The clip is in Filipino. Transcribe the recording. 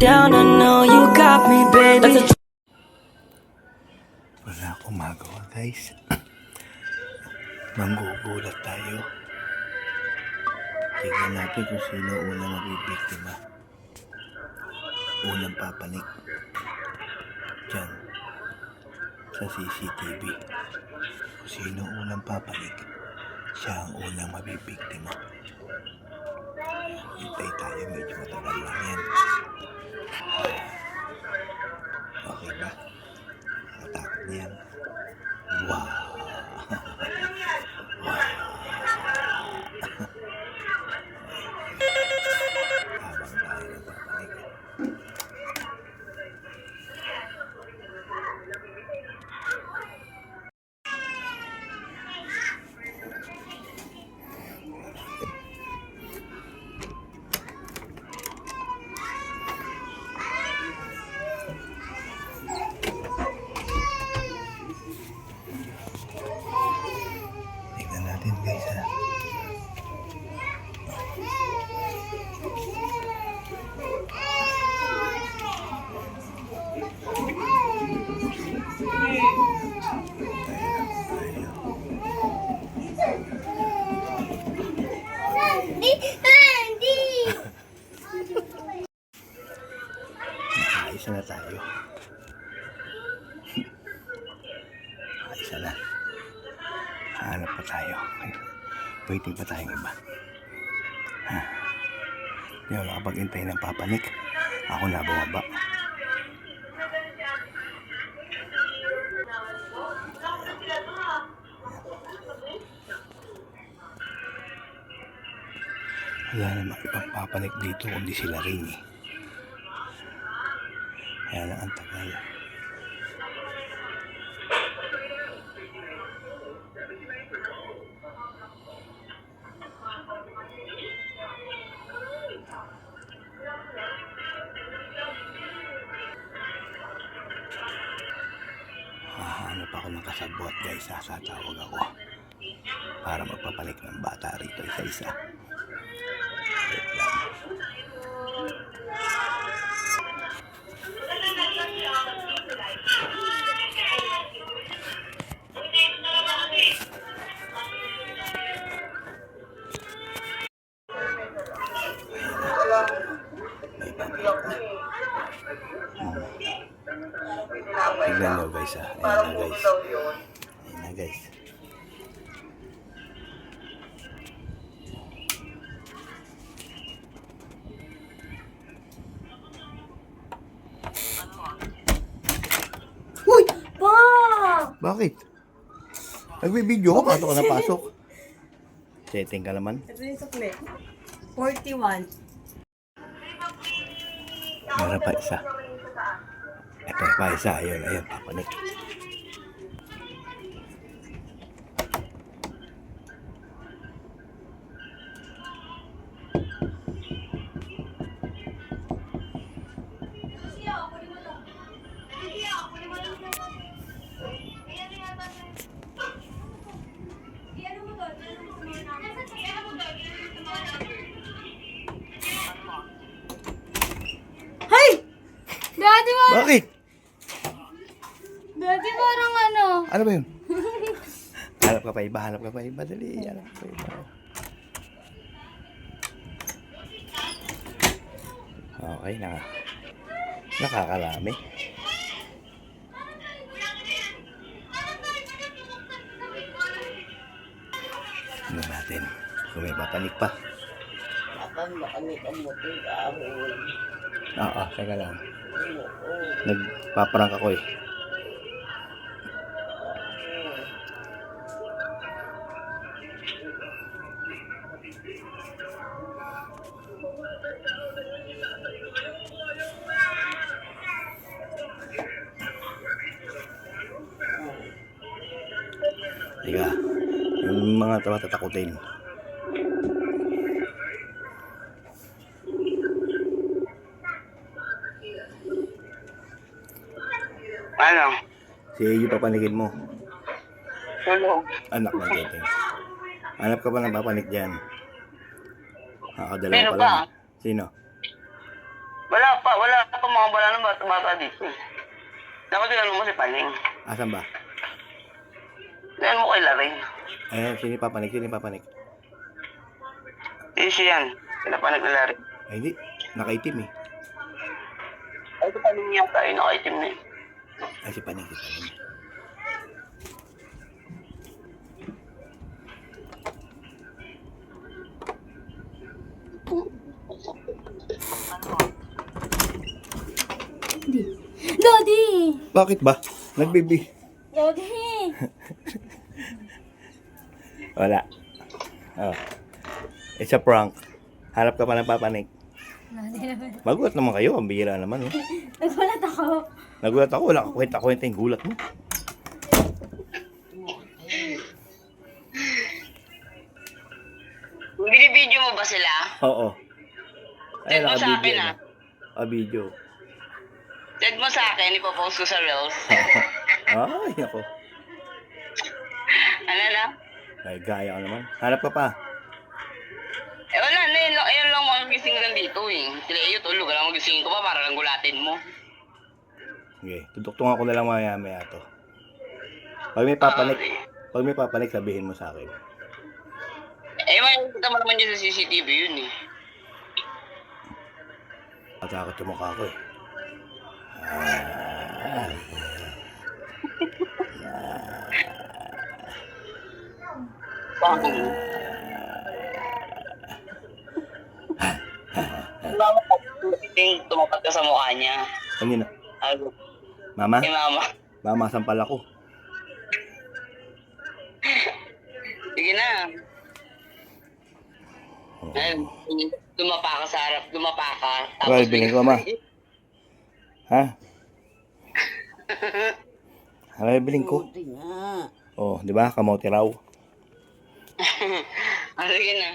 down, I know you got me, baby. Wala akong magawa, guys. Manggugulat tayo. Tignan natin kung sino unang mabibiktima. Unang papanik. Diyan. Sa CCTV. Kung sino unang papanik, siya ang unang mabibiktima. Hintay tayo, medyo matagal lang yan. Okay ba? Matakot na yan. Wow! Habang tayo nagpapanik. Tignan natin, guys, ha. Isa na tayo. Isa na. Hanap pa tayo. Waiting pa tayong iba. Hindi ako nakapag-intay ng papanik. Ako na bumaba. Wala namang ibang papanik dito kundi sila rin eh. Kaya lang ang tagal. Hahanap ako ng kasabot, guys. Sasatawag ako para magpapanik ng bata rito isa-isa. Wait lang. May papanik na. Tignan nyo, guys, ha. Ayan na, guys. Ayan na, guys. Uy! Pa! Bakit? Nagbibideo ka? Paano ka napasok? Setting ka naman. Ito yung sukli. 41. Meron pa isa. Ito pa isa. Ayun, ayun. Papanik. Hay! Daddy, Bakit? Daddy, parang ano? Ano ba yun? Hanap ka pa iba. Hanap ka pa iba. Dali. Hanap ka pa iba. Okay na. Nakakarami. Tignan natin kung may papanik pa. Oo, teka lang. Nagpaparang ako eh. Teka, yung mga matatakutin. Ano? Si Eyo papanikin mo. Tulog. Anak na dating. Hanap ka ba ng papanik dyan? Nakakadalawa Sino pa ba? lang. Sino? Wala pa mga bala ng bata dito eh. Dapat tinanong mo si Paning. Asan ba? Tinanong mo kay Laring. Eh, sino yung papanik? Sino yung papanik? Easy yan. Pinapanig ni Laring. Ay, hindi. Nakaitim eh. Ay, si Paning yata ay nakaitim na eh. Ay, si Paning, si Paning. Daddy! Bakit ba? Nagbibi. Daddy! Wala. Oh. It's a prank. Harap ka pa ng papanik. Daddy naman. Magulat naman kayo. Ang bihira naman. Oh. Nagulat ako. Nagulat ako. Wala ka kwenta-kwenta yung gulat mo. Binibidyo mo ba sila? Oo. Send mo sa akin, na. Video. Send mo sa akin, ipopost ko sa Reels. Ay, ako. Ano na? Ay, gaya ka naman. Harap ka pa. Eh wala na, yun lang mga gising lang dito eh. Sila iyo, tulog ka lang magisingin ko pa para lang gulatin mo. Okay. Tuduktungan ko na lang maya-maya to. Pag may papanik, sabihin mo sa akin. Eh, makikita mo naman dyan sa CCTV yun eh. Matakot yung mukha ko eh. Bakit? Mama ko, tumapat ka sa mukha niya. Kanina. Ano? Mama? Eh, mama. Mama, sampal ako. Sige na. Ayun, dumapa ka sa harap, dumapa ka. Well, bilhin ko, ma. Ha? Ano yung bilhin ko? Oh, di ba? Kamote raw. Sige na.